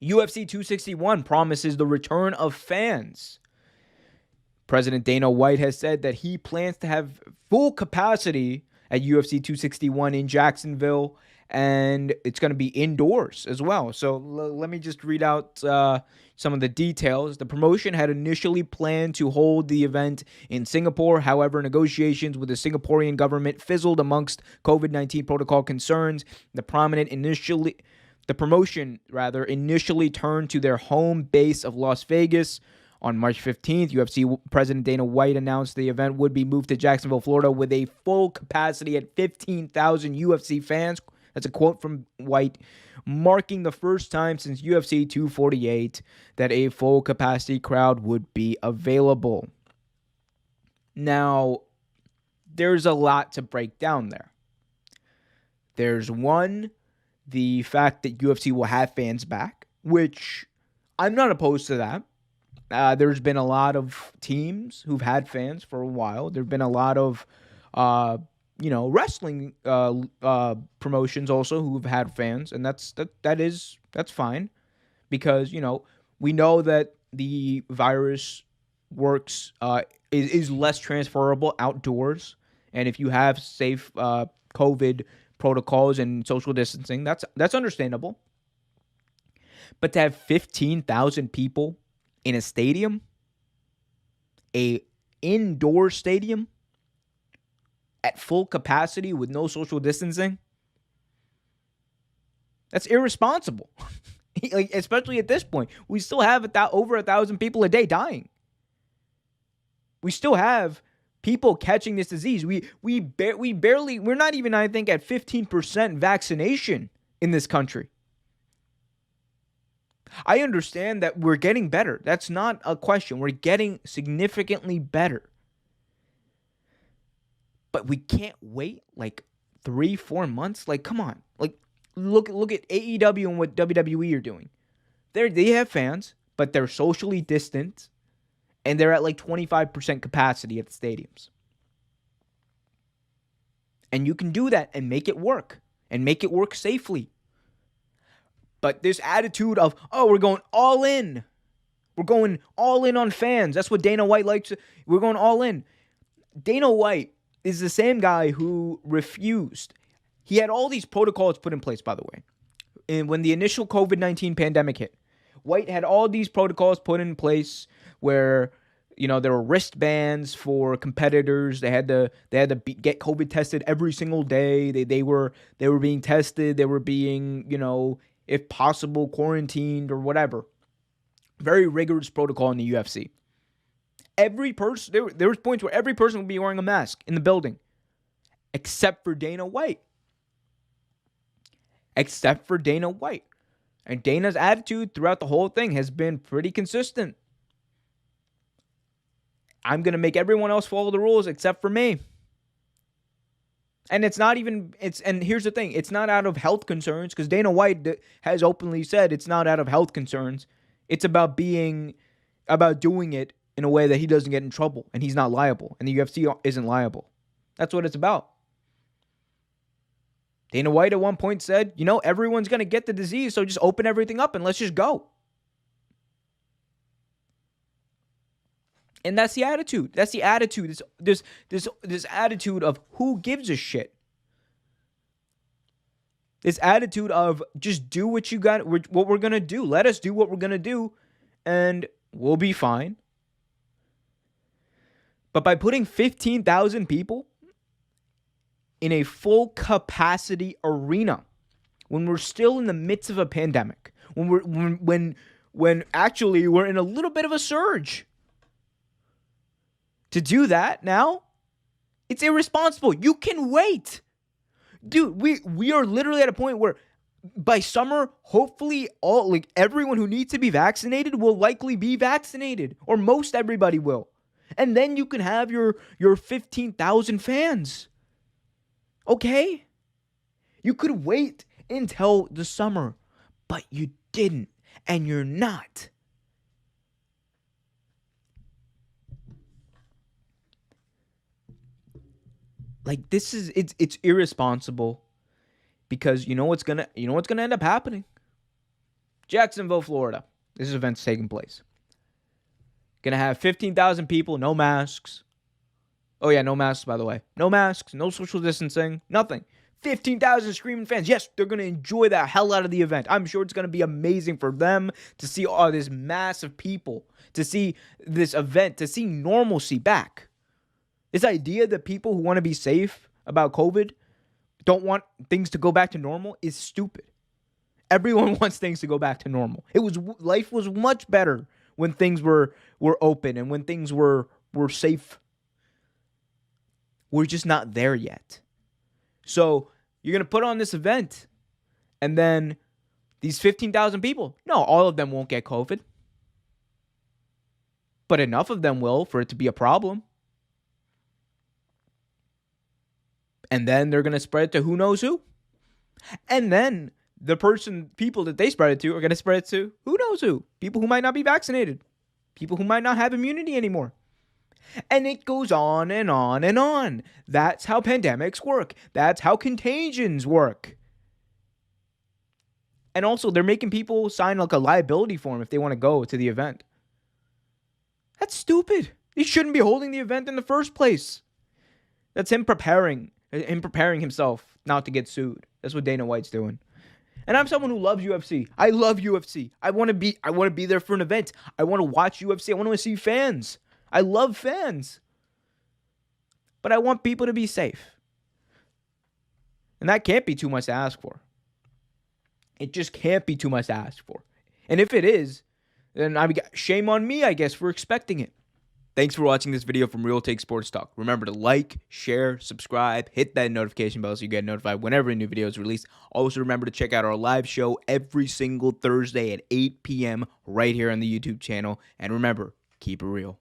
UFC 261 promises the return of fans. President Dana White has said that he plans to have full capacity at UFC 261 in Jacksonville, and it's going to be indoors as well. So let me just read out some of the details. The promotion had initially planned to hold the event in Singapore. However, negotiations with the Singaporean government fizzled amongst COVID-19 protocol concerns. The promotion initially turned to their home base of Las Vegas. On March 15th, UFC President Dana White announced the event would be moved to Jacksonville, Florida, with a full capacity at 15,000 UFC fans. That's a quote from White, marking the first time since UFC 248 that a full capacity crowd would be available. Now, there's a lot to break down there. There's one, the fact that UFC will have fans back, which I'm not opposed to that. There's been a lot of teams who've had fans for a while. There've been a lot of, wrestling promotions also who've had fans, and that's fine, because we know that the virus works is less transferable outdoors, and if you have safe COVID protocols and social distancing, that's understandable. But to have 15,000 people in a stadium, a indoor stadium at full capacity with no social distancing, that's irresponsible. Like, especially at this point, we still have over 1,000 people a day dying. We still have people catching this disease. We're not even, I think, at 15% vaccination in this country. I understand that we're getting better. That's not a question. We're getting significantly better. But we can't wait like 3-4 months. Like, come on. Like, look at AEW and what WWE are doing. They have fans, but they're socially distant, and they're at like 25% capacity at the stadiums. And you can do that and make it work, and make it work safely. But this attitude of, we're going all in. We're going all in on fans. That's what Dana White likes. We're going all in. Dana White is the same guy who refused. He had all these protocols put in place, by the way. And when the initial COVID-19 pandemic hit, White had all these protocols put in place where, there were wristbands for competitors. They had to get COVID tested every single day. They were being tested. They were being, if possible, quarantined or whatever. Very rigorous protocol in the UFC. Every person, there was points where every person would be wearing a mask in the building, except for Dana White. And Dana's attitude throughout the whole thing has been pretty consistent. I'm going to make everyone else follow the rules except for me. And and here's the thing, it's not out of health concerns, because Dana White has openly said it's not out of health concerns. It's about doing it in a way that he doesn't get in trouble and he's not liable and the UFC isn't liable. That's what it's about. Dana White at one point said, everyone's going to get the disease, so just open everything up and let's just go. And that's the attitude. This attitude of who gives a shit. This attitude of just do what you got, what we're going to do. Let us do what we're going to do and we'll be fine. But by putting 15,000 people in a full capacity arena, when we're still in the midst of a pandemic, when actually we're in a little bit of a surge, to do that now, it's irresponsible. You can wait. Dude, we are literally at a point where by summer, hopefully everyone who needs to be vaccinated will likely be vaccinated, or most everybody will. And then you can have your 15,000 fans. Okay? You could wait until the summer, but you didn't, and you're not. Like, it's irresponsible, because you know what's gonna end up happening. Jacksonville, Florida. This event's taking place. Gonna have 15,000 people, no masks. Oh yeah, no masks, by the way. No masks, no social distancing, nothing. 15,000 screaming fans. Yes, they're going to enjoy the hell out of the event. I'm sure it's going to be amazing for them to see all this mass of people, to see this event, to see normalcy back. This idea that people who want to be safe about COVID don't want things to go back to normal is stupid. Everyone wants things to go back to normal. Life was much better when things were open and when things were safe. We're just not there yet. So you're going to put on this event and then these 15,000 people, no, all of them won't get COVID. But enough of them will for it to be a problem. And then they're going to spread it to who knows who. And then people that they spread it to are going to spread it to who knows who. People who might not be vaccinated. People who might not have immunity anymore. And it goes on and on and on. That's how pandemics work. That's how contagions work. And also, they're making people sign like a liability form if they want to go to the event. That's stupid. He shouldn't be holding the event in the first place. That's him preparing himself not to get sued. That's what Dana White's doing. And I'm someone who loves UFC. I love UFC. I want to be there for an event. I want to watch UFC. I want to see fans. I love fans. But I want people to be safe. And that can't be too much to ask for. It just can't be too much to ask for. And if it is, then shame on me, I guess, for expecting it. Thanks for watching this video from Real Take Sports Talk. Remember to like, share, subscribe, hit that notification bell so you get notified whenever a new video is released. Also remember to check out our live show every single Thursday at 8 p.m. right here on the YouTube channel. And remember, keep it real.